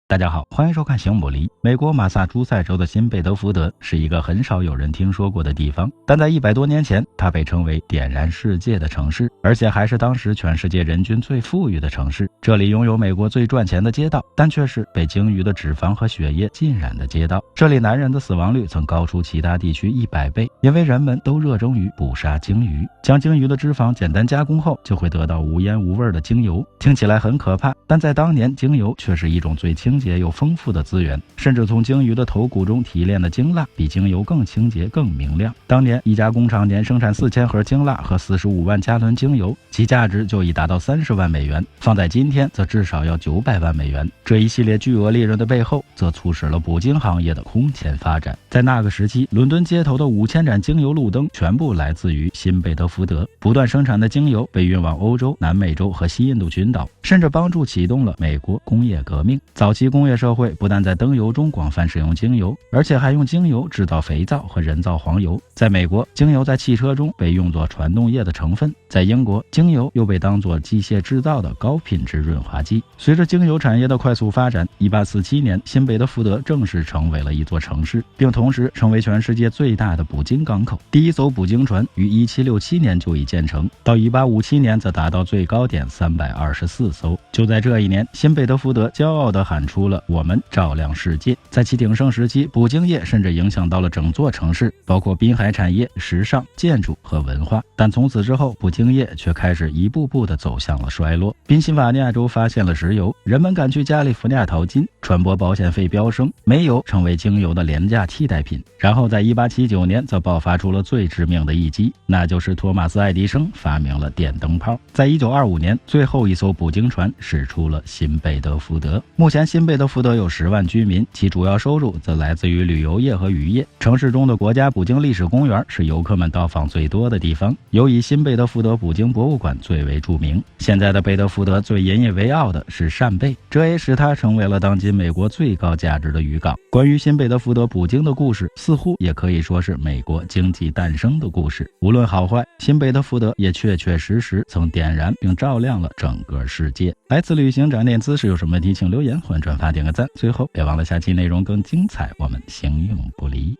大家好，欢迎收看行姆离。美国马萨诸塞州的新贝德福德是一个很少有人听说过的地方，但在100多年前，它被称为点燃世界的城市，而且还是当时全世界人均最富裕的城市。这里拥有美国最赚钱的街道，但却是被鲸鱼的脂肪和血液浸染的街道。这里男人的死亡率曾高出其他地区100倍，因为人们都热衷于捕杀鲸鱼。将鲸鱼的脂肪简单加工后，就会得到无烟无味的鲸油。听起来很可怕，但在当年，鲸油却是一种最清洁又丰富的资源，甚至从鲸鱼的头骨中提炼的鲸蜡比鲸油更清洁更明亮。当年一家工厂年生产4000盒鲸蜡和45万加仑鲸油，其价值就已达到30万美元，放在今天则至少要900万美元。这一系列巨额利润的背后，则促使了捕鲸行业的空前发展。在那个时期，伦敦街头的5000盏鲸油路灯全部来自于新贝德福德，不断生产的鲸油被运往欧洲、南美洲和西印度群岛，甚至帮助启动了美国工业革命。早期工业社会不但在灯油中广泛使用精油，而且还用精油制造肥皂和人造黄油。在美国，精油在汽车中被用作传动液的成分；在英国，精油又被当作机械制造的高品质润滑剂。随着精油产业的快速发展，1847年，新贝德福德正式成为了一座城市，并同时成为全世界最大的捕鲸港口。第一艘捕鲸船于1767年就已建成，到1857年则达到最高点324艘。就在这一年，新贝德福德骄傲地喊出了“我们照亮世界”。在其鼎盛时期，捕鲸业甚至影响到了整座城市，包括滨海产业、时尚、建筑和文化。但从此之后，捕鲸业却开始一步步地走向了衰落。宾夕法尼亚州发现了石油，人们赶去加利福尼亚淘金，船舶保险费飙升，煤油成为精油的廉价替代品。然后在1879年，则爆发出了最致命的一击，那就是托马斯·爱迪生发明了电灯泡。在1925年，最后一艘捕鲸船驶出了新贝德福德。目前新贝德福德有10万居民，其主要收入则来自于旅游业和渔业。城市中的国家捕鲸历史公园是游客们到访最多的地方，尤以新贝德福德捕鲸博物馆最为著名。现在的贝德福德最引以为傲的是扇贝，这也使它成为了当今美国最高价值的渔港。关于新贝德福德捕鲸的故事，似乎也可以说是美国经济诞生的故事。无论好坏，新贝德福德也确确实实曾点燃并照亮了整个世界。来自旅行展念姿势有什么问题请留言，欢迎转发点个赞。最后别忘了下期内容更精彩，我们形影不离。